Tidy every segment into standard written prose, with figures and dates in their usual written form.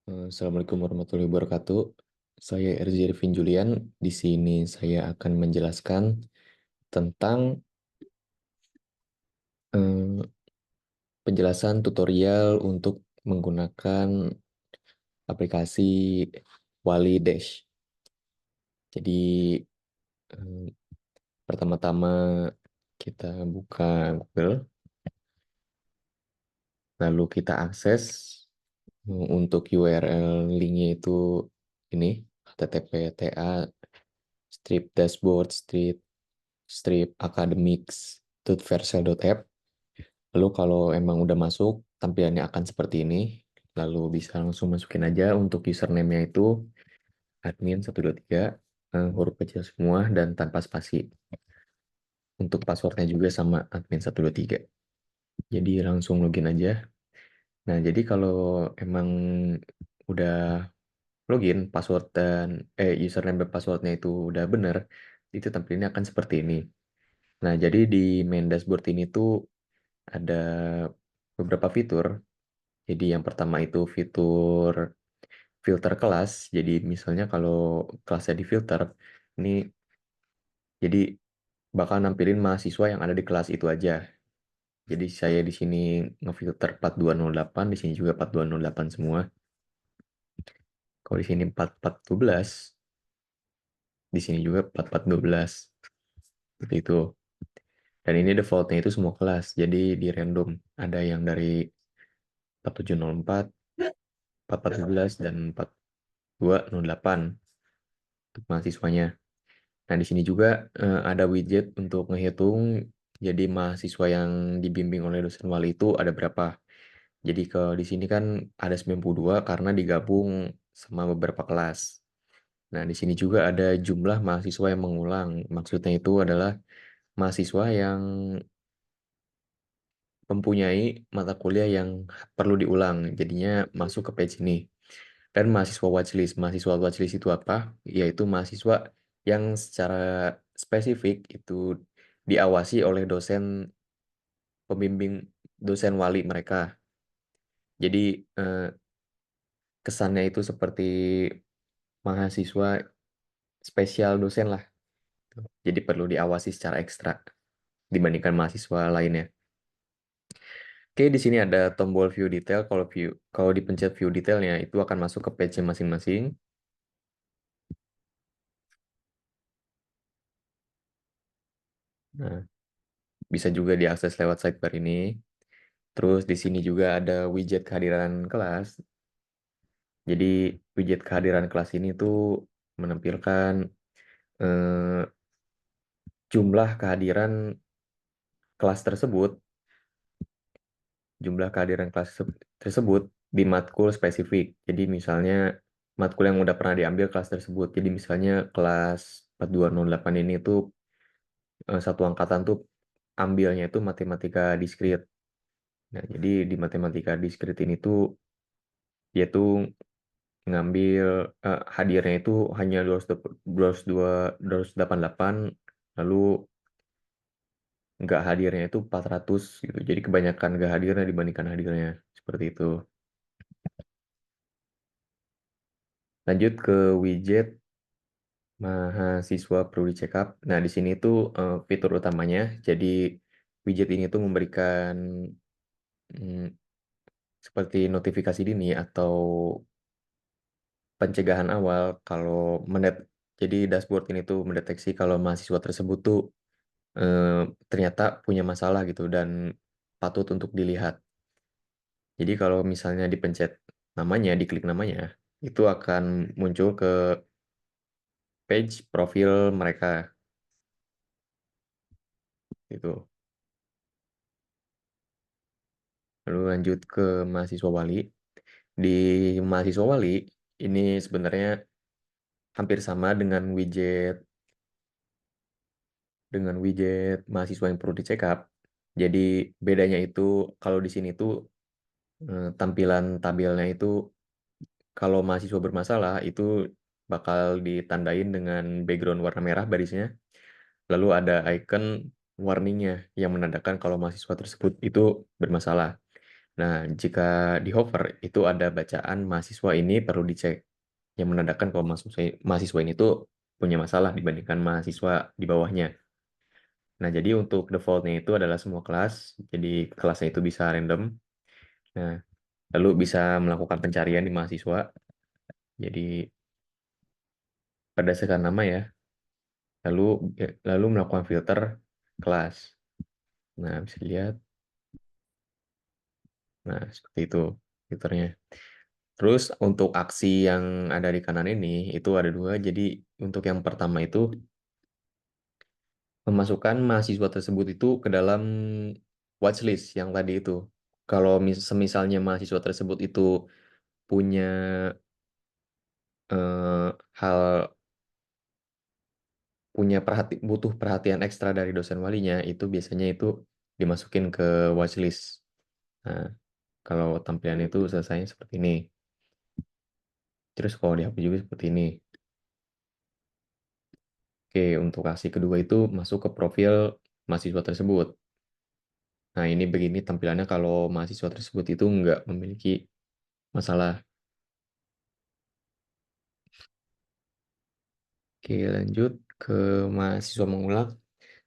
Assalamualaikum warahmatullahi wabarakatuh. Saya RJ Rifin Julian. Di sini saya akan menjelaskan tentang eh, penjelasan tutorial untuk menggunakan aplikasi Wali Dash. Jadi eh, pertama-tama kita buka Google, lalu kita akses untuk URL linknya itu ini http://TA strip dashboard strip academics.vercel.app. Lalu kalau emang udah masuk, tampilannya akan seperti ini. Lalu bisa langsung masukin aja untuk username-nya itu admin 123, huruf kecil semua dan tanpa spasi. Untuk passwordnya juga sama admin 123. Jadi langsung login aja. Nah, jadi kalau emang udah login, password dan username dan passwordnya itu udah bener, itu tampilannya akan seperti ini. Nah, jadi di main dashboard ini tuh ada beberapa fitur. Jadi yang pertama itu fitur filter kelas. Jadi misalnya kalau kelasnya di filter, ini jadi bakal nampilin mahasiswa yang ada di kelas itu aja. Jadi saya di sini ngefilter 4208, di sini juga 4208 semua. Kalau di sini 4412, di sini juga 4412. Seperti itu. Dan ini defaultnya itu semua kelas. Jadi di random. Ada yang dari 4704, 4412, dan 4208 untuk mahasiswanya. Nah, di sini juga ada widget untuk ngehitung jadi mahasiswa yang dibimbing oleh dosen wali itu ada berapa. Jadi kalau di sini kan ada 92 karena digabung sama beberapa kelas. Nah, di sini juga ada jumlah mahasiswa yang mengulang. Maksudnya itu adalah mahasiswa yang mempunyai mata kuliah yang perlu diulang. Jadinya masuk ke page ini. Dan mahasiswa watchlist. Mahasiswa watchlist itu apa? Yaitu mahasiswa yang secara spesifik itu diawasi oleh dosen pembimbing, dosen wali mereka. Jadi kesannya itu seperti mahasiswa spesial dosen lah. Jadi perlu diawasi secara ekstra dibandingkan mahasiswa lainnya. Oke, di sini ada tombol view detail. Kalau dipencet view detailnya itu akan masuk ke page masing-masing. Nah, bisa juga diakses lewat sidebar ini. Terus di sini juga ada widget kehadiran kelas. Jadi widget kehadiran kelas ini tuh menampilkan eh, jumlah kehadiran kelas tersebut, tersebut di matkul spesifik. Jadi misalnya matkul yang udah pernah diambil kelas tersebut. Jadi misalnya kelas 4208 ini tuh satu angkatan tuh ambilnya itu matematika diskrit. Nah, jadi di matematika diskrit ini tuh dia tuh ngambil hadirnya itu hanya 288, lalu nggak hadirnya itu 400 gitu. Jadi kebanyakan nggak hadirnya dibandingkan hadirnya. Seperti itu. Lanjut ke widget mahasiswa perlu dicek up. Nah, di sini tuh fitur utamanya. Jadi widget ini tuh memberikan mm, seperti notifikasi dini atau pencegahan awal kalau jadi dashboard ini tuh mendeteksi kalau mahasiswa tersebut tuh eh, ternyata punya masalah gitu dan patut untuk dilihat. Jadi kalau misalnya dipencet namanya, diklik namanya, itu akan muncul ke page profil mereka gitu. Lalu lanjut ke mahasiswa wali. Di mahasiswa wali ini sebenarnya hampir sama dengan widget mahasiswa yang perlu dicek up. Jadi bedanya itu kalau di sini tuh tampilan tabelnya itu kalau mahasiswa bermasalah itu bakal ditandain dengan background warna merah barisnya. Lalu ada icon warningnya yang menandakan kalau mahasiswa tersebut itu bermasalah. Nah, jika di hover itu ada bacaan mahasiswa ini perlu dicek, yang menandakan kalau mahasiswa ini tuh punya masalah dibandingkan mahasiswa di bawahnya. Nah, jadi untuk defaultnya itu adalah semua kelas, jadi kelasnya itu bisa random. Nah, lalu bisa melakukan pencarian di mahasiswa, jadi berdasarkan nama ya, lalu lalu melakukan filter kelas. Nah, bisa dilihat, nah seperti itu filternya. Terus untuk aksi yang ada di kanan ini itu ada dua. Jadi untuk yang pertama itu memasukkan mahasiswa tersebut itu ke dalam watchlist yang tadi itu. Kalau semisalnya mahasiswa tersebut itu punya hal butuh perhatian ekstra dari dosen walinya, itu biasanya itu dimasukin ke watchlist. Nah, kalau tampilan itu selesainya seperti ini. Terus kalau dihapus juga seperti ini. Oke, untuk aksi kedua itu masuk ke profil mahasiswa tersebut. Nah, ini begini tampilannya kalau mahasiswa tersebut itu nggak memiliki masalah. Oke, lanjut ke mahasiswa mengulang.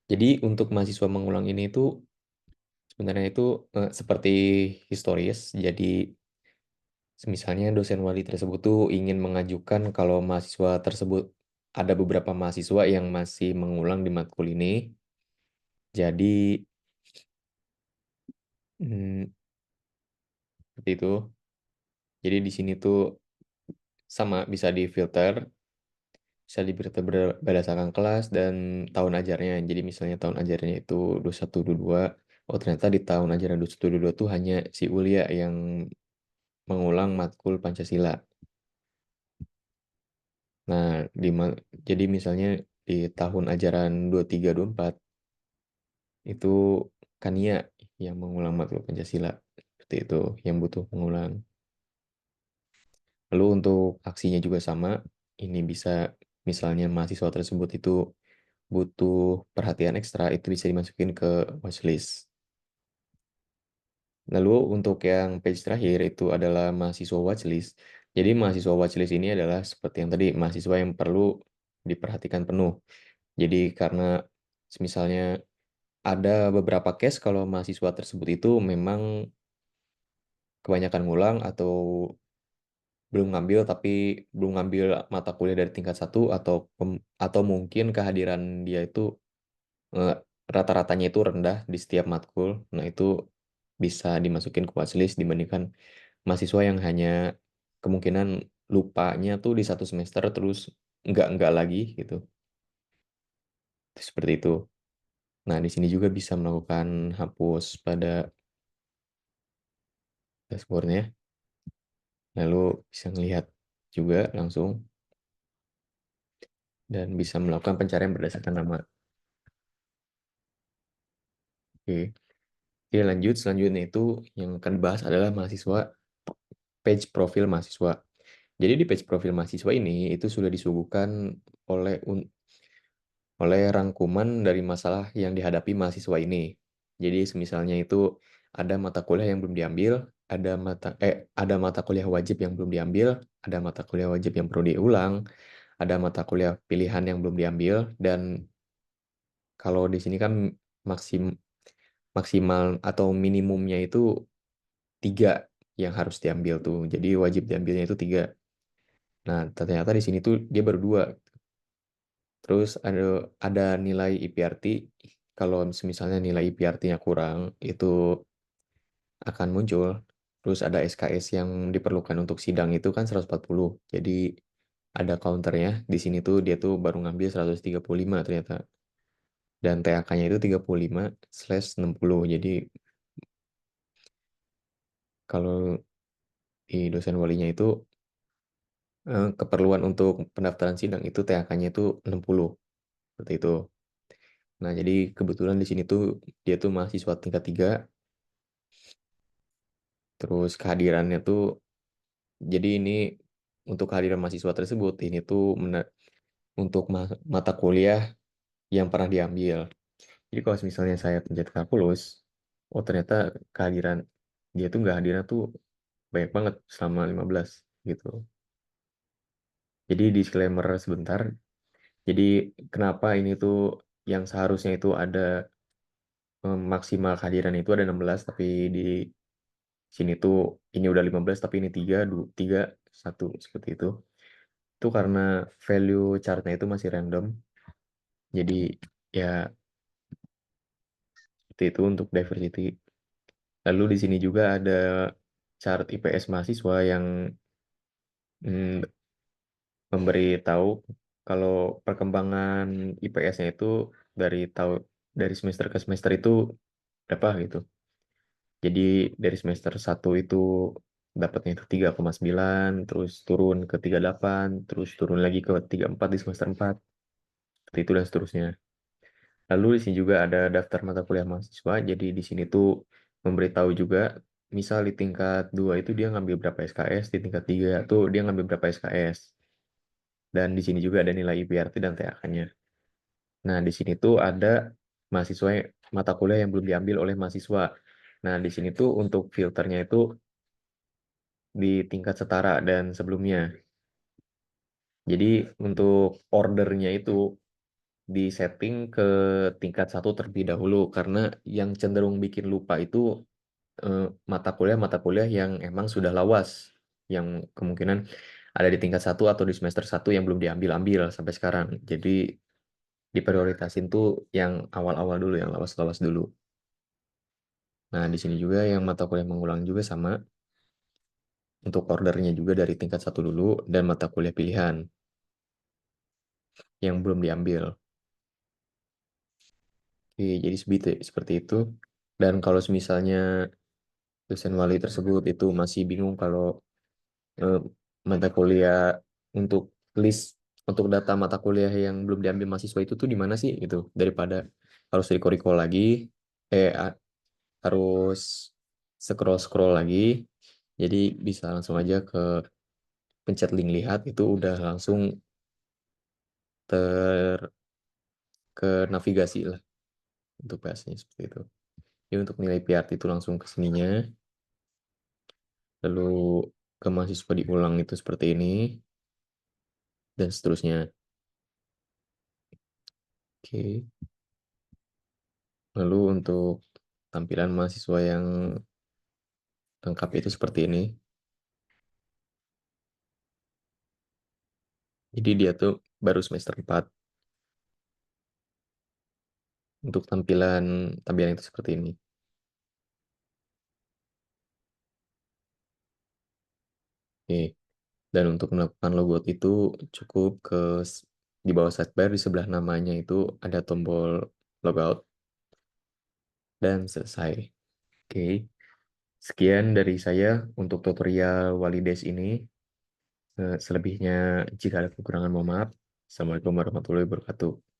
Jadi untuk mahasiswa mengulang ini itu sebenarnya itu seperti historis. Jadi misalnya dosen wali tersebut tuh ingin mengajukan kalau mahasiswa tersebut ada beberapa mahasiswa yang masih mengulang di matkul ini. Jadi seperti itu. Jadi di sini tuh sama bisa difilter, bisa difilter berdasarkan kelas dan tahun ajarnya. Jadi misalnya tahun ajarnya itu 21 22, oh ternyata di tahun ajaran 21 22 tuh hanya si Ulia yang mengulang matkul Pancasila. Nah, jadi misalnya di tahun ajaran 23 24 itu Kania yang mengulang matkul Pancasila. Seperti itu, yang butuh mengulang. Lalu untuk aksinya juga sama, ini bisa misalnya mahasiswa tersebut itu butuh perhatian ekstra, itu bisa dimasukin ke watchlist. Lalu untuk yang page terakhir itu adalah mahasiswa watchlist. Jadi mahasiswa watchlist ini adalah seperti yang tadi, mahasiswa yang perlu diperhatikan penuh. Jadi karena misalnya ada beberapa case kalau mahasiswa tersebut itu memang kebanyakan ngulang atau belum ngambil mata kuliah dari tingkat satu atau mungkin kehadiran dia itu eh, rata-ratanya itu rendah di setiap matkul. Nah, itu bisa dimasukin ke watchlist dibandingkan mahasiswa yang hanya kemungkinan lupanya tuh di satu semester terus enggak lagi gitu. Seperti itu. Nah, di sini juga bisa melakukan hapus pada dashboardnya. Lalu bisa melihat juga langsung dan bisa melakukan pencarian berdasarkan nama. Oke. Oke, lanjut. Selanjutnya itu yang akan dibahas adalah page profil mahasiswa. Jadi di page profil mahasiswa ini itu sudah disuguhkan oleh oleh rangkuman dari masalah yang dihadapi mahasiswa ini. Jadi misalnya itu ada mata kuliah yang belum diambil, ada mata kuliah wajib yang belum diambil, ada mata kuliah wajib yang perlu diulang, ada mata kuliah pilihan yang belum diambil, dan kalau di sini kan maksim maksimal atau minimumnya itu 3 yang harus diambil tuh. Jadi wajib diambilnya itu 3. Nah, ternyata di sini tuh dia baru 2. Terus ada nilai IPRT. Kalau misalnya nilai IPRT-nya kurang, itu akan muncul. Terus ada SKS yang diperlukan untuk sidang itu kan 140. Jadi ada counternya. Di sini tuh dia tuh baru ngambil 135 ternyata. Dan TAK-nya itu 35/60. Jadi kalau di dosen walinya itu keperluan untuk pendaftaran sidang itu TAK-nya itu 60. Seperti itu. Nah, jadi kebetulan di sini tuh dia tuh mahasiswa tingkat 3, terus kehadirannya tuh jadi ini untuk kehadiran mahasiswa tersebut ini tuh untuk mata kuliah yang pernah diambil. Jadi kalau misalnya saya pencet kalkulus, oh ternyata kehadiran dia tuh nggak hadirnya tuh banyak banget selama 15 gitu. Jadi disclaimer sebentar. Jadi kenapa ini tuh yang seharusnya itu ada maksimal kehadiran itu ada 16 tapi di sini tuh ini udah 15 tapi ini 3 3 1 seperti itu. Itu karena value chartnya itu masih random. Jadi ya itu untuk diversity. Lalu di sini juga ada chart IPS mahasiswa yang mm, memberi tahu kalau perkembangan IPS-nya itu dari semester ke semester itu berapa gitu. Jadi dari semester 1 itu dapatnya itu 3,9, terus turun ke 38, terus turun lagi ke 34 di semester 4. Seperti itu dan seterusnya. Lalu di sini juga ada daftar mata kuliah mahasiswa. Jadi di sini tuh memberitahu juga, misal di tingkat 2 itu dia ngambil berapa SKS, di tingkat 3 tuh dia ngambil berapa SKS. Dan di sini juga ada nilai IPRT dan TAK-nya. Nah, di sini tuh ada mata kuliah yang belum diambil oleh mahasiswa. Nah, di sini tuh untuk filternya itu di tingkat setara dan sebelumnya. Jadi untuk ordernya itu disetting ke tingkat 1 terlebih dahulu karena yang cenderung bikin lupa itu eh, mata kuliah yang emang sudah lawas, yang kemungkinan ada di tingkat 1 atau di semester 1 yang belum diambil-ambil sampai sekarang. Jadi diprioritasin tuh yang awal-awal dulu, yang lawas-lawas dulu. Nah, di sini juga yang mata kuliah mengulang juga sama, untuk ordernya juga dari tingkat 1 dulu, dan mata kuliah pilihan yang belum diambil. Oke, jadi seperti itu. Dan kalau misalnya dosen wali tersebut itu masih bingung kalau eh, mata kuliah untuk list untuk data mata kuliah yang belum diambil mahasiswa itu tuh di mana sih gitu, daripada harus recall lagi, harus scroll lagi, jadi bisa langsung aja pencet link lihat itu udah langsung ter ke navigasi lah untuk bahasnya seperti itu. Jadi untuk nilai PRT itu langsung ke sininya, lalu ke mahasiswa diulang itu seperti ini dan seterusnya. Oke. Lalu untuk tampilan mahasiswa yang lengkap itu seperti ini. Jadi dia tuh baru semester 4. Untuk tampilan itu seperti ini. Oke. Dan untuk melakukan logout itu cukup di bawah sidebar di sebelah namanya itu ada tombol logout dan selesai. Oke. Sekian dari saya untuk tutorial Walides ini. Selebihnya jika ada kekurangan mohon maaf. Assalamualaikum warahmatullahi wabarakatuh.